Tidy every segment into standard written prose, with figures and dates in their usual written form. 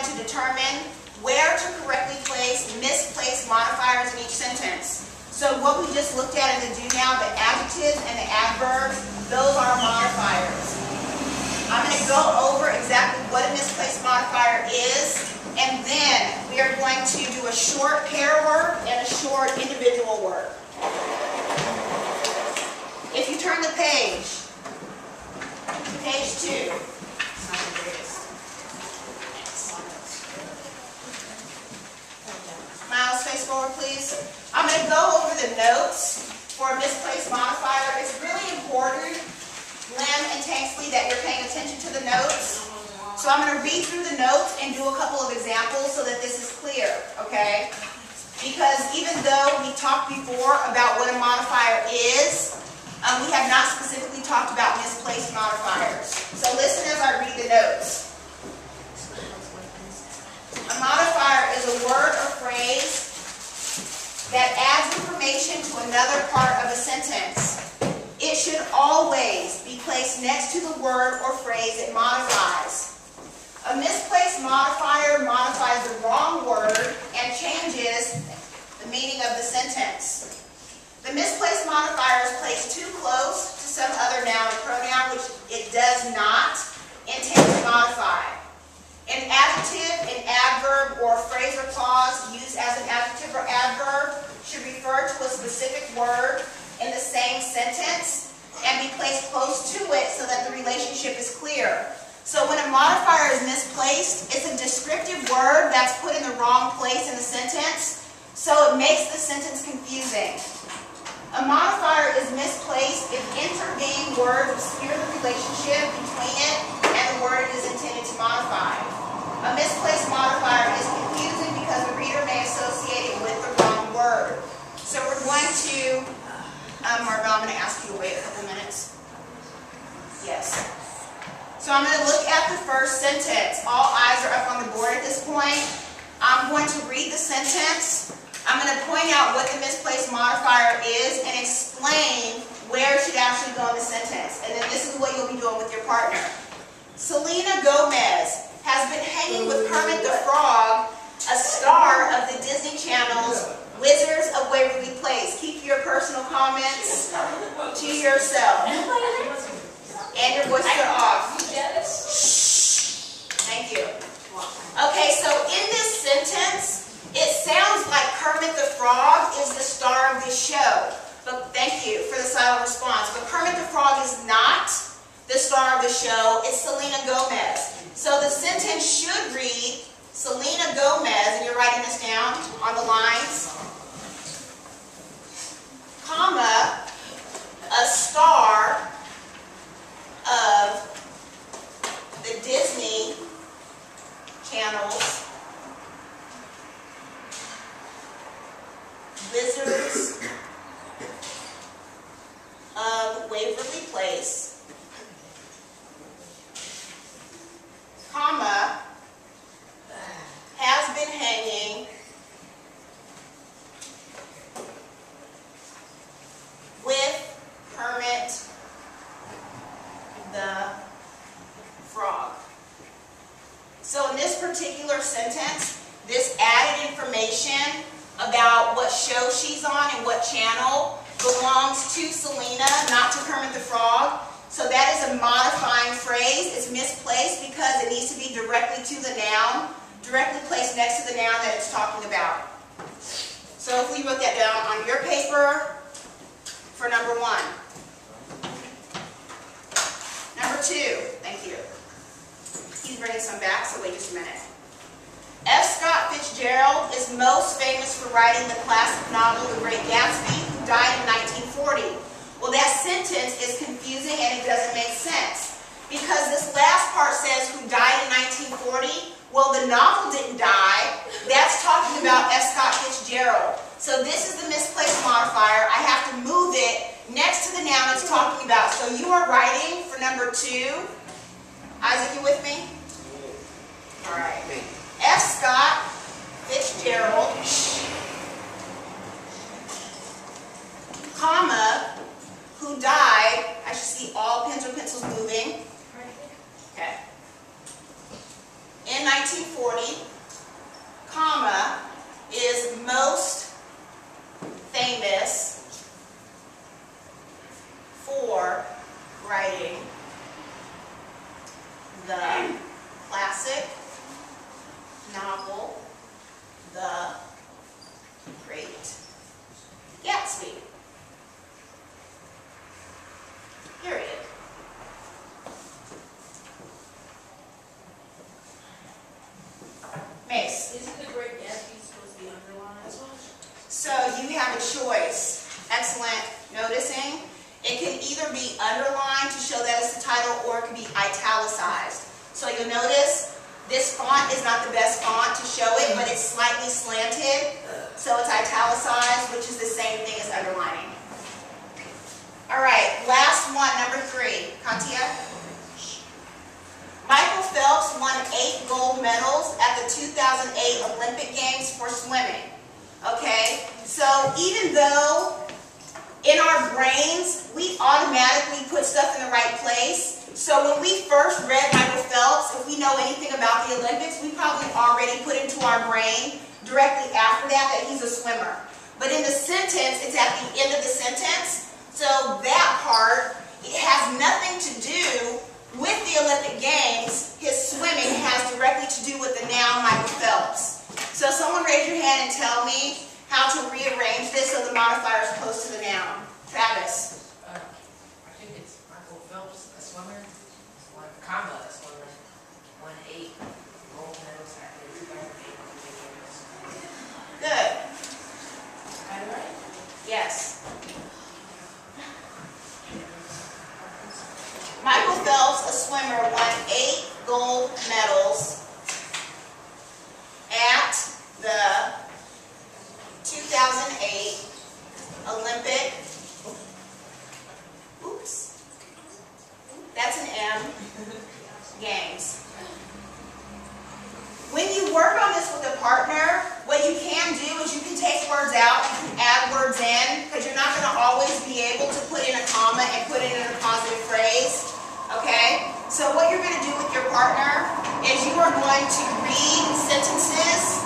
going to determine where to correctly place misplaced modifiers in each sentence. So what we just looked at in the do now, the adjectives and the adverbs, those are modifiers. I'm going to go over exactly what a misplaced modifier is, and then we are going to do a short pair word and a short individual word. If you turn the page, page 2. Miles, face forward, please. I'm going to go over the notes for a misplaced modifier. It's really important, Lim and Tanksley, that you're paying attention to the notes. So I'm going to read through the notes and do a couple of examples so that this is clear, okay? Because even though we talked before about what a modifier is, we have not specifically talked about misplaced modifiers. So listen as I read the notes. A modifier is a word or phrase that adds information to another part of a sentence. It should always be placed next to the word or phrase it modifies. A misplaced modifier modifies the wrong word and changes the meaning of the sentence. The misplaced modifier is placed too close to some other noun or pronoun which it does not intend to modify. An adjective, an adverb, or a phrase or clause used as an adjective or adverb should refer to a specific word in the same sentence and be placed close to it so that the relationship is clear. So when a modifier is misplaced, it's a descriptive word that's put in the wrong place in the sentence, so it makes the sentence confusing. A modifier is misplaced if intervening words obscure the relationship between it and the word it is intended to modify. A misplaced modifier is confusing because the reader may associate it with the wrong word. So we're going to, Marvell, I'm going to ask you to wait a couple minutes. Yes. So I'm going to look at the first sentence. All eyes are up on the board at this point. I'm going to read the sentence. I'm going to point out what the misplaced modifier is and explain where it should actually go in the sentence. And then this is what you'll be doing with your partner. Selena Gomez has been hanging with Kermit the Frog, a star of the Disney Channel's Wizards of Waverly Place. Keep your personal comments to yourself. And your voices are off. Shh. Thank you. Okay, so in this sentence, it sounds like Kermit the Frog is the star of this show. But thank you for the silent response. But Kermit the Frog is not the star of the show. It's Selena Gomez. So the sentence should read, Selena Gomez, and you're writing this down on the lines, comma, a star of the Disney Channel's Wizards of Waverly Place, comma, has been hanging with Kermit the Frog. So in this particular sentence, this added information about what show she's on and what channel belongs to Selena, not to Kermit the Frog. So that is a modifying phrase. It's misplaced because it needs to be directly to the noun, directly placed next to the noun that it's talking about. So if we wrote that down on your paper for number 1. Number 2, thank you. He's bringing some back, so wait just a minute. F. Scott Fitzgerald is most famous for writing the classic novel The Great Gatsby, who died in 1940. Well, that sentence is confusing and it doesn't make sense. Because this last part says who died in 1940. Well, the novel didn't die. That's talking about F. Scott Fitzgerald. So this is the misplaced modifier. I have to move it next to the noun it's talking about. So you are writing for number 2. Isaac, you with me? All right. F. Scott Fitzgerald, comma, who died, I should see all pens or pencils moving, okay, in 1940, comma, is most famous for writing the classic novel, The Great Gatsby. Period. Mace. Isn't The Great Gatsby supposed to be underlined as well? So you have a choice. Excellent noticing. It can either be underlined to show that it's the title, or it can be italicized. So you'll notice this font is not the best font to show it, but it's slightly slanted. So it's italicized, which is the same thing as underlining. All right, last one, number 3. Katia? Michael Phelps won 8 gold medals at the 2008 Olympic Games for swimming. Okay, so even though in our brains we automatically put stuff in the right place, so when we first read Michael Phelps, if we know anything about the Olympics, we probably already put into our brain directly after that he's a swimmer. But in the sentence, it's at the end of the sentence, so that part, it has nothing to do with the Olympic Games. His swimming has directly to do with the noun Michael Phelps. So someone raise your hand and tell me how to rearrange this so the modifier is close to the noun. Travis. I think it's Michael Phelps, a swimmer. One comma, a swimmer. 1-8 gold medals at the 2008 Olympic Games. Good. Got it right? Yes. Michael Phelps, a swimmer, won 8 gold medals at the 2008 Olympic, that's an M, Games. When you work on this with a partner, what you can do is you can take words out, you can add words in, because you're not going to always be able to put in a comma and put it in a positive phrase. Okay? So what you're going to do with your partner is you are going to read sentences,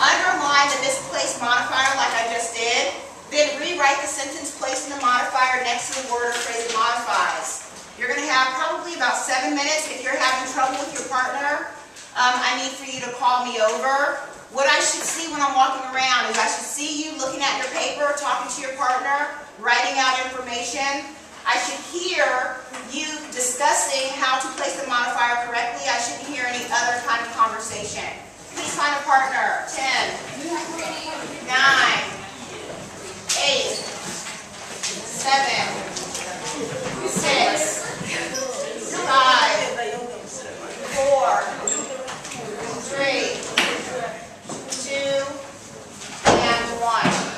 underline the misplaced modifier like I just did, then rewrite the sentence placing the modifier next to the word or phrase it modifies. You're going to have probably about 7 minutes. If you're having trouble with your partner, I need for you to call me over. What I should see when I'm walking around is I should see you looking at your paper, talking to your partner, writing out information. I should hear you discussing how to place the modifier correctly. I shouldn't hear any other kind of conversation. Please find a partner. 10, 9, 8, 7, 6, 5, 4, 3, 2, and 1.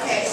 Okay,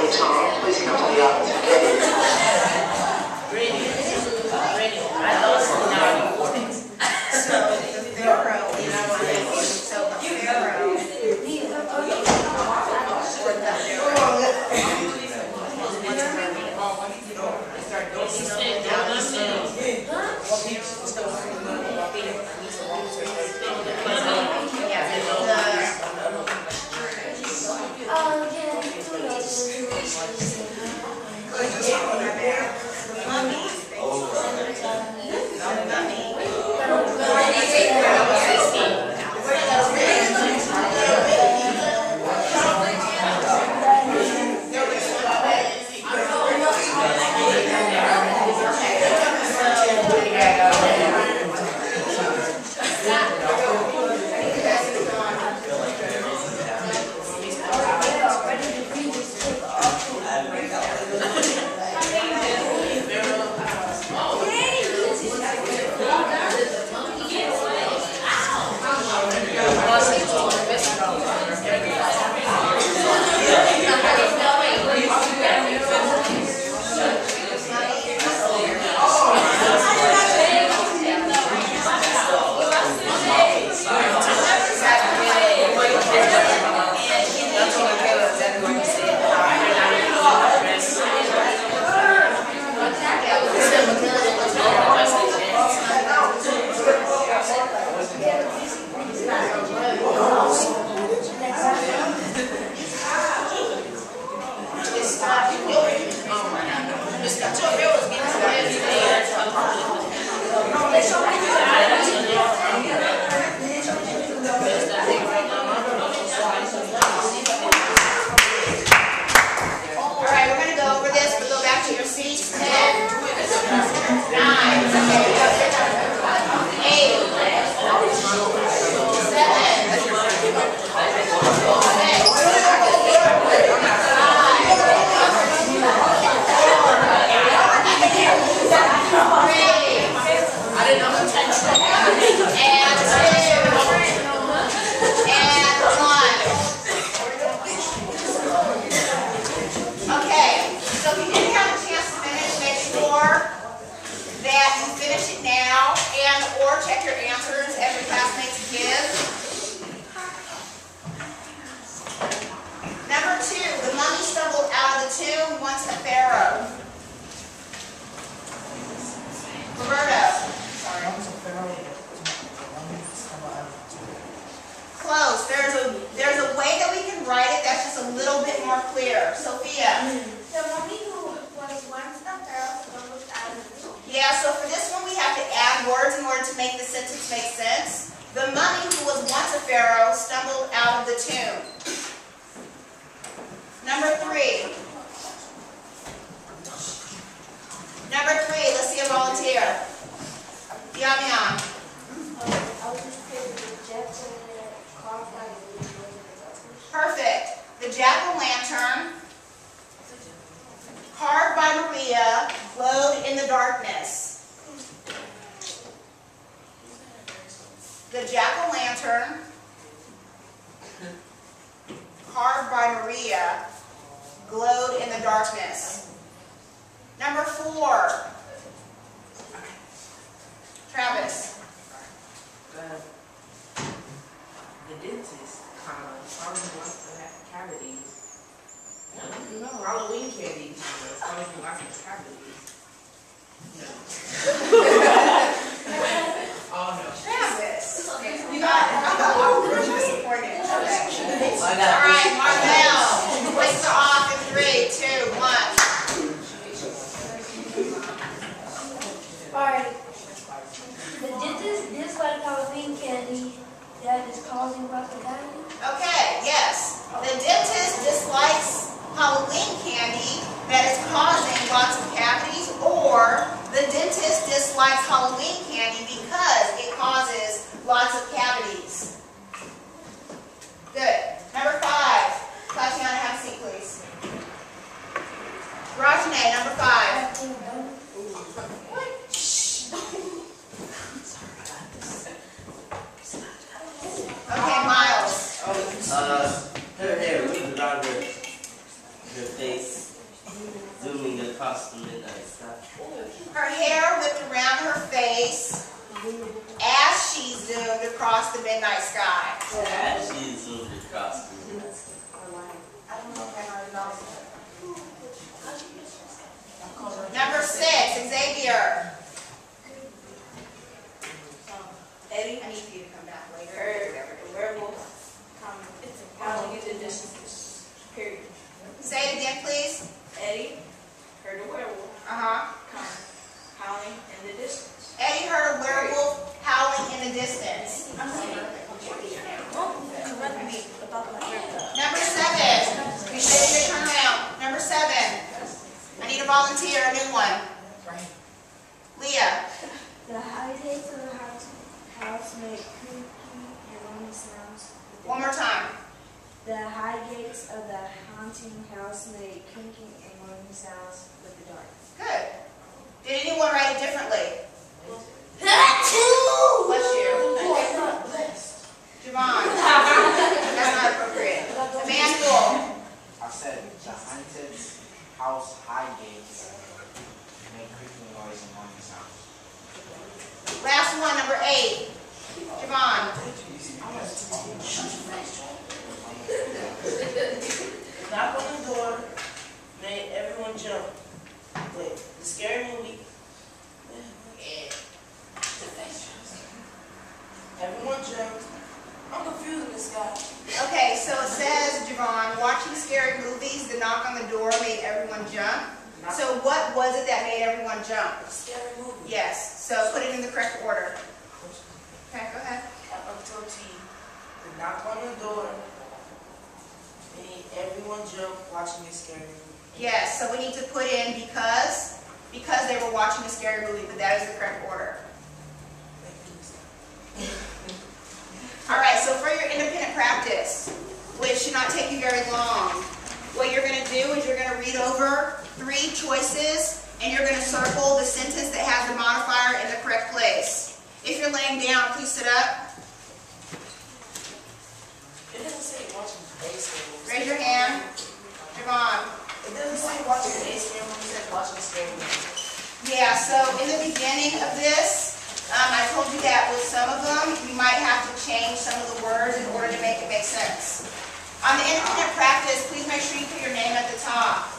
Hey Tom, please come to the office. I lost it now. So the Pharaoh, you know what I mean? So the Pharaoh. Close. There's a way that we can write it that's just a little bit more clear. Sophia. The mummy who was once a pharaoh stumbled out of the tomb. Yeah, so for this one we have to add words in order to make the sentence make sense. The mummy who was once a pharaoh stumbled out of the tomb. Number 3. Number 3, let's see a volunteer. Yum yum. Perfect. The jack-o'-lantern, carved by Maria, glowed in the darkness. The jack-o'-lantern, carved by Maria, glowed in the darkness. Number 4. Travis. The dentist, probably wants to have cavities. Halloween candy, probably wants to have cavities. Oh no. Travis. You got it. You're disappointed. Okay. All right, Marvell. Voices are off in 3, 2, 1. Alright. The dentist dislikes Halloween candy that is causing lots of cavities. Okay, yes. The dentist dislikes Halloween candy that is causing lots of cavities, or the dentist dislikes Halloween candy because it causes lots of cavities. Good. Number 5. Tatiana, have a seat, please. Rajane, number 5. Okay, Miles. Her hair, we can draw her face. face as she zoomed across the midnight sky. She zoomed across the I don't know if I already lost it. Number 6, Xavier. Eddie, I need for you to come back later. heard the werewolf howling in the distance. Period. Say it again, please. Eddie heard the werewolf howling in the distance. Eddie heard a werewolf howling in the distance. Number 7. We should need to turn around. Number 7. I need a volunteer, a new one. Leah. The high gates of the house make creaky and moaning sounds. One more time. The high gates of the haunting house make creaking and moaning sounds with the dark. Good. Did anyone write it differently? Bless you. Javon. That's not appropriate. Emmanuel. I said the haunted house high gates make creaking noise and moaning sounds. Last one, number 8. Javon. Knock on the door made everyone jump. Wait, the scary movie. Everyone jumped. I'm confused with this guy. Okay, so it says, Javon, watching scary movies, the knock on the door made everyone jump. So what was it that made everyone jump? Scary movie. Yes, so put it in the correct order. Okay, go ahead. Up until T. The knock on the door made everyone jump watching a scary movie. Yes, so we need to put in because they were watching a scary movie, but that is the correct order. All right, so for your independent practice, which should not take you very long, what you're going to do is you're going to read over 3 choices, and you're going to circle the sentence that has the modifier in the correct place. If you're laying down, please sit up. It doesn't say watching a scary movie. Raise your hand. Javon. It doesn't say watching a scary movie. It says watching a scary movie. Yeah, so in the beginning of this, I told you that with some of them, you might have to change some of the words in order to make it make sense. On the independent practice, please make sure you put your name at the top.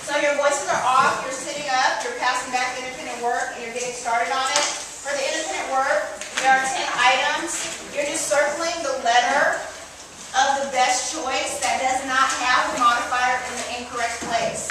So your voices are off, you're sitting up, you're passing back the independent work, and you're getting started on it. For the independent work, there are 10 items. You're just circling the letter of the best choice that does not have the modifier in the incorrect place.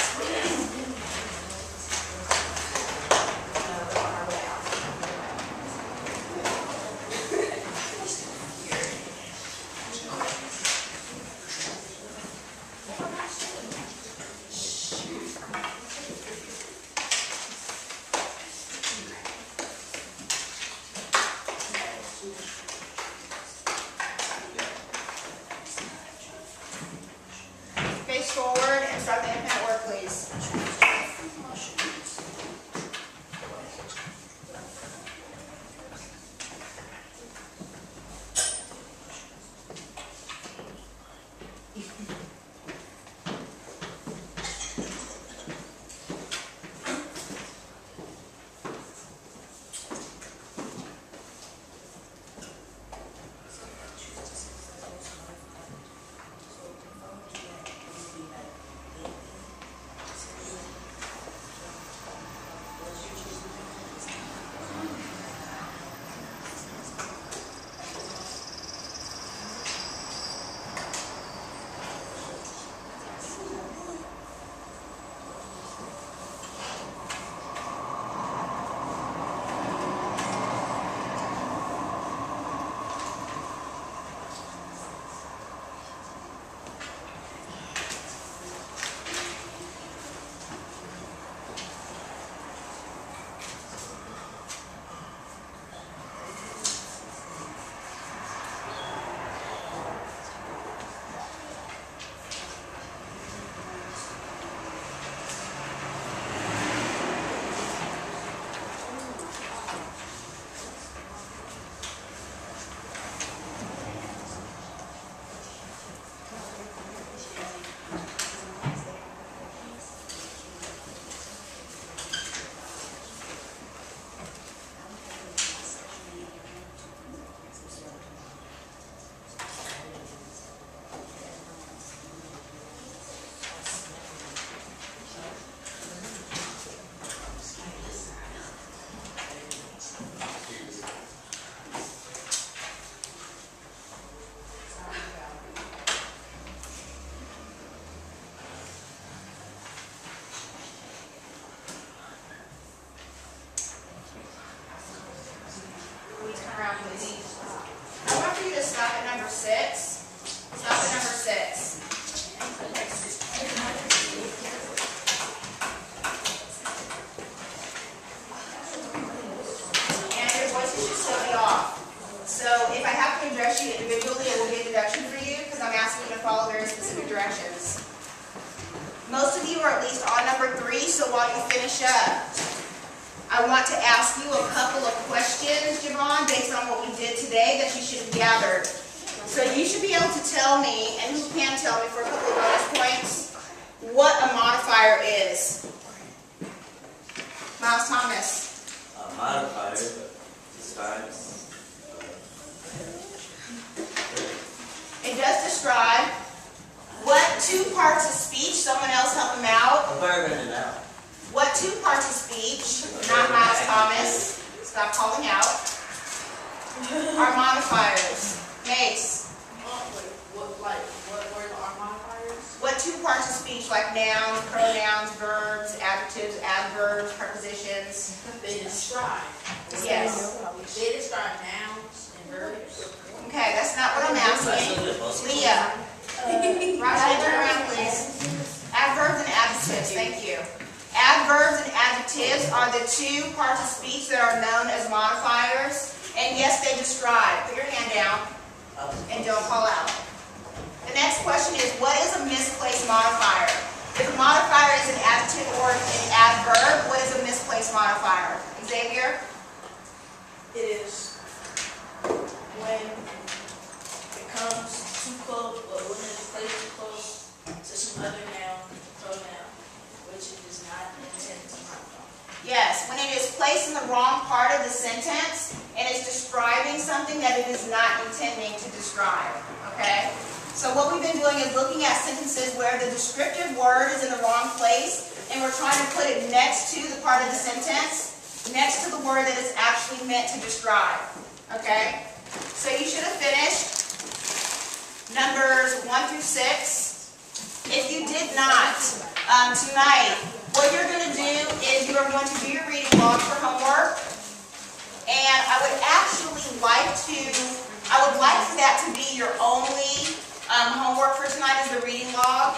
around, please. I want for you to stop at number 6. Stop at number 6. And your voices should still be off. So if I have to address you individually, it will be a deduction for you because I'm asking you to follow very specific directions. Most of you are at least on number 3, so while you finish up, I want to ask you a couple of questions, Javon, based on what we did today that you should have gathered. So you should be able to tell me, and who can tell me for a couple of bonus points, what a modifier is. Miles Thomas. A modifier describes. It does describe what 2 parts of speech, someone else help him out. A verb and a noun. What 2 parts of speech, not Miles Thomas, stop calling out, are modifiers. Mace. What word are modifiers? What 2 parts of speech, like nouns, pronouns, verbs, adjectives, adverbs, prepositions? They describe. Yes. They describe nouns and verbs. Okay, that's not what I'm asking. Leah. Rashi, turn around, please. Adverbs and adjectives, thank you. Adverbs and adjectives are the 2 parts of speech that are known as modifiers. And yes, they describe. Put your hand down and don't call out. The next question is, what is a misplaced modifier? If a modifier is an adjective or an adverb, what is a misplaced modifier? Xavier? It is when it comes too close, or when it's placed too close to some other noun, pronoun, which it is not intended to modify. Yes, when it is placed in the wrong part of the sentence and it's describing something that it is not intending to describe. Okay? So what we've been doing is looking at sentences where the descriptive word is in the wrong place and we're trying to put it next to the part of the sentence, next to the word that it's actually meant to describe. Okay? So you should have finished numbers 1 through 6. If you did not, tonight, what you're going to do is you are going to do your reading log for homework. And I would like for that to be your only homework for tonight is the reading log.